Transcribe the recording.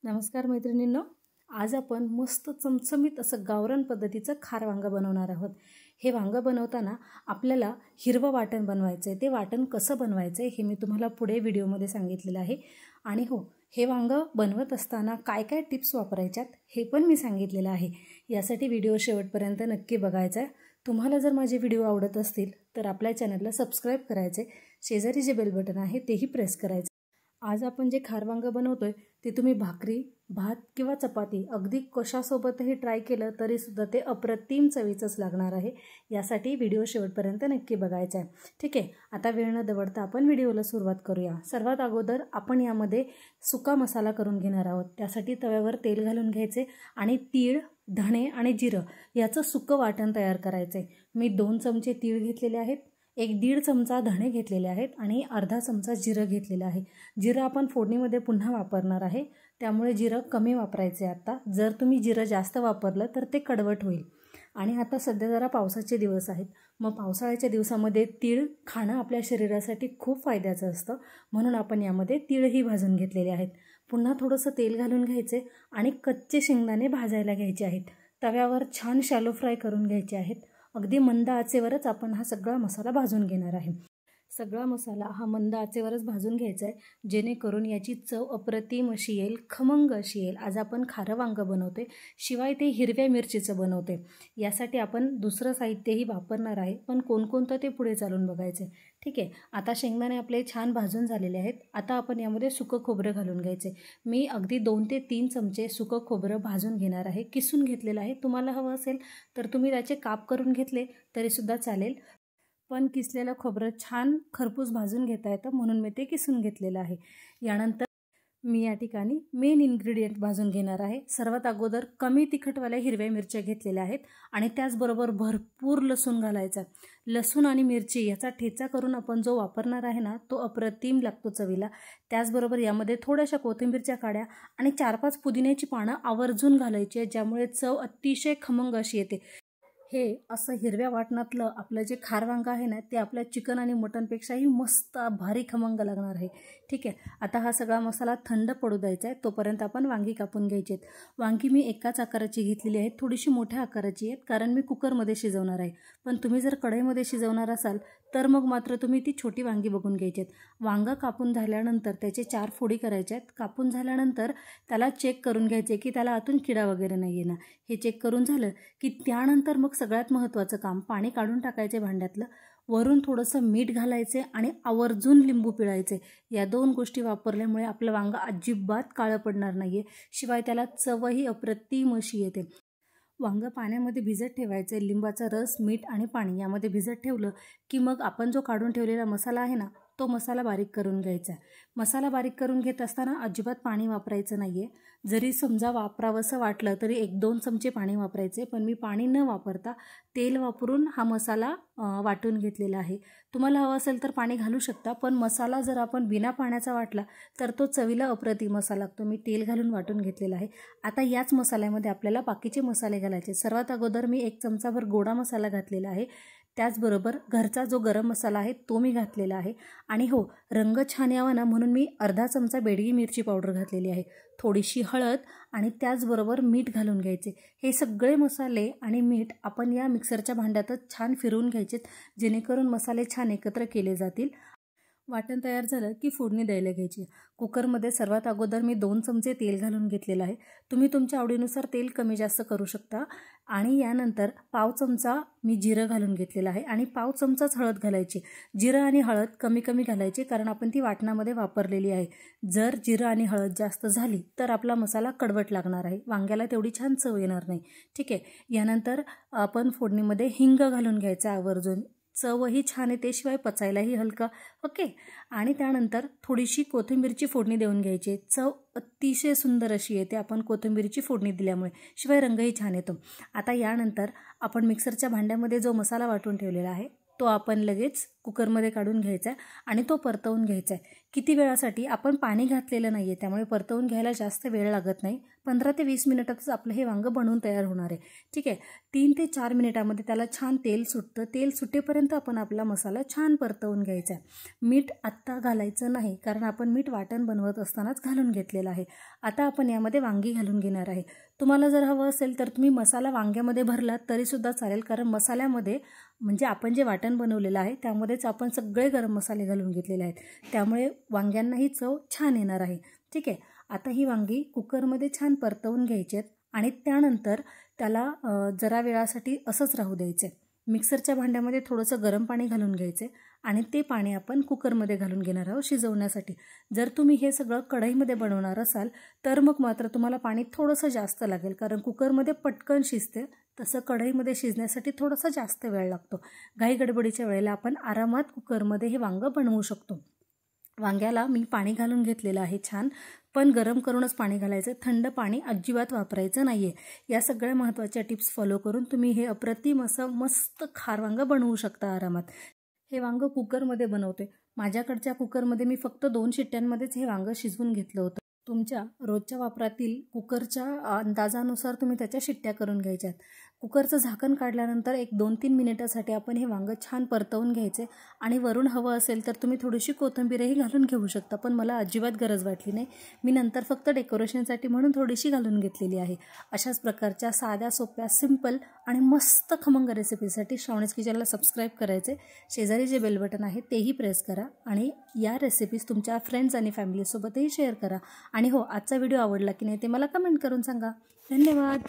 नमस्कार मैत्रिणींनो, आज आपण मस्त चमचमीत असं गावरान पद्धतीचं खार वांगं बनवणार आहोत। हे वांगं बनवताना आपल्याला हिरवं वाटण बनवायचं आहे। ते वाटण कसं बनवायचं आहे हे मी तुम्हाला पुढे व्हिडिओमध्ये सांगितलेलं आहे। आणि हो, हे वांगं बनवत असताना काय काय टिप्स वापरायच्यात हे पण मी सांगितलेलं आहे। यासाठी व्हिडिओ शेवटपर्यंत नक्की बघायचा आहे। तुम्हाला जर माझे व्हिडिओ आवडत असतील तर आपल्या चॅनलला सबस्क्राईब करायचे, शेजारी जे बेल बटन आहे तेही प्रेस करायचे। आज आपण जे खार वांगं बनवतोय ते तुम्ही भाकरी, भात किंवा चपाती अगदी कशासोबतही ट्राय केलं तरी सुद्धा ते अप्रतिम चवीचंच लागणार आहे। यासाठी व्हिडिओ शेवटपर्यंत नक्की बघायचा आहे। ठीक आहे, आता वेळ न दवडता आपण व्हिडिओला सुरुवात करूया। सर्वात अगोदर आपण यामध्ये सुका मसाला करून घेणार आहोत। त्यासाठी तव्यावर तेल घालून घ्यायचे आणि तीळ, धणे आणि जिरं याचं सुकं वाटण तयार करायचे। मी 2 चमचे तीळ घेतलेले आहेत, 1-1.5 चमचा धणे घेतलेले आहेत आणि अर्धा चमचा जिरं घेतलेलं आहे। जिरं आपण फोडणीमध्ये पुन्हा वापरणार आहे, त्यामुळे जिरं कमी वापरायचे। आता जर तुम्ही जिरं जास्त वापरलं तर ते कडवट होईल। आणि आता सध्या जरा पावसाचे दिवस आहेत, मग पावसाळ्याच्या दिवसामध्ये तीळ खाणं आपल्या शरीरासाठी खूप फायद्याचं असतं, म्हणून आपण यामध्ये तीळही भाजून घेतलेले आहेत। पुन्हा थोडंसं तेल घालून घ्यायचे आणि कच्चे शेंगदाणे भाजायला घ्यायचे आहेत। तव्यावर छान शॅलो फ्राय करून घ्यायचे आहेत। अगदी मंद आचेवरच आपण हा सगळा मसाला भाजून घेणार आहे। सगळा मसाला हा मंद आचेवरच भाजून घ्यायचा आहे, जेणेकरून याची चव अप्रतिम अशी येईल, खमंग अशी येईल। आज आपण खारं वांगं बनवतोय, शिवाय ते हिरव्या मिरचीचं बनवतोय। यासाठी आपण दुसरं साहित्यही वापरणार आहे, पण कोणकोणतं ते पुढे चालून बघायचं। ठीक आहे, आता शेंगदाणे आपले छान भाजून झालेले आहेत। आता आपण यामध्ये सुकं खोबरं घालून घ्यायचे। मी अगदी 2 ते 3 चमचे सुकं खोबरं भाजून घेणार आहे, किसून घेतलेलं आहे। तुम्हाला हवं असेल तर तुम्ही त्याचे काप करून घेतले तरीसुद्धा चालेल, पण किसलेलं खोबरं छान खरपूस भाजून घेता येतं, म्हणून मी ते किसून घेतलेलं आहे। यानंतर मी या ठिकाणी मेन इन्ग्रेडियंट भाजून घेणार आहे। सर्वात अगोदर कमी तिखटवाल्या हिरव्या मिरच्या घेतलेल्या आहेत आणि त्याचबरोबर भरपूर लसूण घालायचा। लसूण आणि मिरची याचा ठेचा करून आपण जो वापरणार आहे ना, तो अप्रतिम लागतो चवीला। त्याचबरोबर यामध्ये थोड्याशा कोथिंबीरच्या काड्या आणि 4-5 पुदिन्याची पानं आवर्जून घालायची आहेत, ज्यामुळे चव अतिशय खमंग अशी येते। हे असं हिरव्या वाटणातलं आपलं जे खार वांगं आहे ना, ते आपल्या चिकन आणि मटनपेक्षाही मस्त भारी खमंग लागणार आहे। ठीक आहे, आता हा सगळा मसाला थंड पडू द्यायचा आहे, तोपर्यंत आपण वांगी कापून घ्यायची आहेत। वांगी मी एकाच आकाराची घेतलेली आहेत, थोडीशी मोठ्या आकाराची आहेत, कारण मी कुकरमध्ये शिजवणार आहे। पण तुम्ही जर कढईमध्ये शिजवणार असाल तर मग मात्र तुम्ही ती छोटी वांगी बघून घ्यायची आहेत। वांगं कापून झाल्यानंतर त्याचे 4 फोडी करायचे आहेत। कापून झाल्यानंतर त्याला चेक करून घ्यायचे की त्याला आतून किडा वगैरे नाही आहे ना। हे चेक करून झालं की त्यानंतर मग सगळ्यात महत्त्वाचं काम, पाणी काढून टाकायचे भांड्यातलं, वरून थोडंसं मीठ घालायचे आणि आवर्जून लिंबू पिळायचे। या 2 गोष्टी वापरल्यामुळे आपलं वांगं अजिबात काळं पडणार नाही आहे, शिवाय त्याला चवही अप्रतिम अशी येते। वांगं पाण्यामध्ये भिजत ठेवायचं, लिंबाचा रस, मीठ आणि पाणी यामध्ये भिजत ठेवलं की मग आपण जो काढून ठेवलेला मसाला आहे ना, तो मसाला बारीक करून घ्यायचा। मसाला बारीक करून घेत असताना अजिबात पाणी वापरायचं नाही आहे। जरी समजा वापरावंसं वाटलं तरी 1-2 चमचे पाणी वापरायचे, पण मी पाणी न वापरता तेल वापरून हा मसाला वाटून घेतलेला आहे। तुम्हाला हवं असेल तर पाणी घालू शकता, पण मसाला जर आपण बिना पाण्याचा वाटला तर तो चवीला अप्रतिम असा लागतो। मी तेल घालून वाटून घेतलेला आहे। आता याच मसाल्यामध्ये आपल्याला बाकीचे मसाले घालायचे। सर्वात अगोदर मी 1 चमचाभर गोडा मसाला घातलेला आहे, त्याचबरोबर घरचा जो गरम मसाला आहे तो मी घातलेला आहे। आणि हो, रंग छान यावा ना म्हणून मी अर्धा चमचा बेडगी मिरची पावडर घातलेली आहे, थोडीशी हळद आणि त्याचबरोबर मीठ घालून घ्यायचे। हे सगळे मसाले आणि मीठ आपण या मिक्सरच्या भांड्यातच छान फिरवून घ्यायचे, जेणेकरून मसाले छान एकत्र केले जातील। वाटण तयार झालं की फोडणी द्यायला घ्यायची। कुकरमध्ये सर्वात अगोदर मी 2 चमचे तेल घालून घेतलेलं आहे। तुम्ही तुमच्या आवडीनुसार तेल कमी जास्त करू शकता। आणि यानंतर पाव चमचा मी जिरं घालून घेतलेलं आहे आणि पाव चमचाच हळद घालायची। जिरं आणि हळद कमी कमी घालायची, कारण आपण ती वाटणामध्ये वापरलेली आहे। जर जिरं आणि हळद जास्त झाली तर आपला मसाला कडवट लागणार आहे, वांग्याला तेवढी छान चव येणार नाही। ठीक आहे, यानंतर आपण फोडणीमध्ये हिंग घालून घ्यायचा आवर्जून, चवही छान येते, शिवाय पचायलाही हलका। ओके, आणि त्यानंतर थोडीशी कोथिंबीरची फोडणी देऊन घ्यायची। चव अतिशय सुंदर अशी येते आपण कोथिंबीरची फोडणी दिल्यामुळे, शिवाय रंगही छान येतो। आता यानंतर आपण मिक्सरच्या भांड्यामध्ये जो मसाला वाटून ठेवलेला आहे तो आपण लगेच कुकरमध्ये काढून घ्यायचा आहे आणि तो परतवून घ्यायचा आहे. किती वेळासाठी? आपण पाणी घातलेलं नाही आहे, त्यामुळे परतवून घ्यायला जास्त वेळ लागत नाही. 15 ते 20 मिनिटातच आपलं हे वांगं बनवून तयार होणार आहे. ठीक आहे. 3 ते 4 मिनिटामध्ये त्याला छान तेल सुटतं. तेल सुटेपर्यंत आपण आपला मसाला छान परतवून घ्यायचा आहे. मीठ आत्ता घालायचं नाही, कारण आपण मीठ वाटण बनवत असतानाच घालून घेतलेलं आहे. आता आपण यामध्ये वांगी घालून घेणार आहे. तुम्हाला जर हवं असेल तर तुम्ही मसाला वांग्यामध्ये भरलात तरीसुद्धा चालेल, कारण मसाल्यामध्ये म्हणजे आपण जे वाटण बनवलेलं आहे त्यामध्येच आपण सगळे गरम मसाले घालून घेतलेले आहेत, त्यामुळे वांग्यांनाही चव छान येणार आहे. ठीक आहे. आता ही वांगी कुकरमध्ये छान परतवून घ्यायची आहेत आणि त्यानंतर त्याला जरा वेळासाठी असंच राहू द्यायचं आहे. मिक्सरच्या भांड्यामध्ये थोडंसं गरम पाणी घालून घ्यायचं आणि ते पाणी आपण कुकरमध्ये घालून घेणार आहोत शिजवण्यासाठी. जर तुम्ही हे सगळं कढईमध्ये बनवणार असाल तर मग मात्र तुम्हाला पाणी थोडंसं जास्त लागेल, कारण कुकरमध्ये पटकन शिजते, तसं कढईमध्ये शिजण्यासाठी थोडासा जास्त वेळ लागतो. घाई गडबडीच्या वेळेला आपण आरामात कुकरमध्ये हे वांगं बनवू शकतो. वांग्याला मी पाणी घालून घेतलेलं आहे छान, पण गरम करूनच पाणी घालायचं, थंड पाणी अजिबात वापरायचं नाही आहे. या सगळ्या महत्त्वाच्या टिप्स फॉलो करून तुम्ही हे अप्रतिम असं मस्त खार वांगं बनवू शकता आरामात. हे वांगं कुकरमध्ये बनवते. माझ्याकडच्या कुकरमध्ये मी फक्त 2 शिट्ट्यांमध्येच हे वांगं शिजवून घेतलं होतं. तुमच्या रोजच्या वापरातील कुकरच्या अंदाजानुसार तुम्ही त्याच्या शिट्ट्या करून घ्यायच्यात. कुकरचं झाकण काढल्यानंतर एक 2-3 मिनिटासाठी आपण हे वांगं छान परतवून घ्यायचे आणि वरून हवं असेल तर तुम्ही थोडीशी कोथिंबीरही घालून घेऊ शकता, पण मला अजिबात गरज वाटली नाही. मी नंतर फक्त डेकोरेशनसाठी म्हणून थोडीशी घालून घेतलेली आहे. अशाच प्रकारच्या साध्या सोप्या सिंपल आणि मस्त खमंग रेसिपीसाठी श्रावणीज किचनला सबस्क्राईब करायचे. शेजारी जे बेल बटन आहे तेही प्रेस करा आणि या रेसिपीज तुमच्या फ्रेंड्स आणि फॅमिलीसोबतही शेअर करा. आणि हो, आजचा व्हिडिओ आवडला की नाही ते मला कमेंट करून सांगा. धन्यवाद.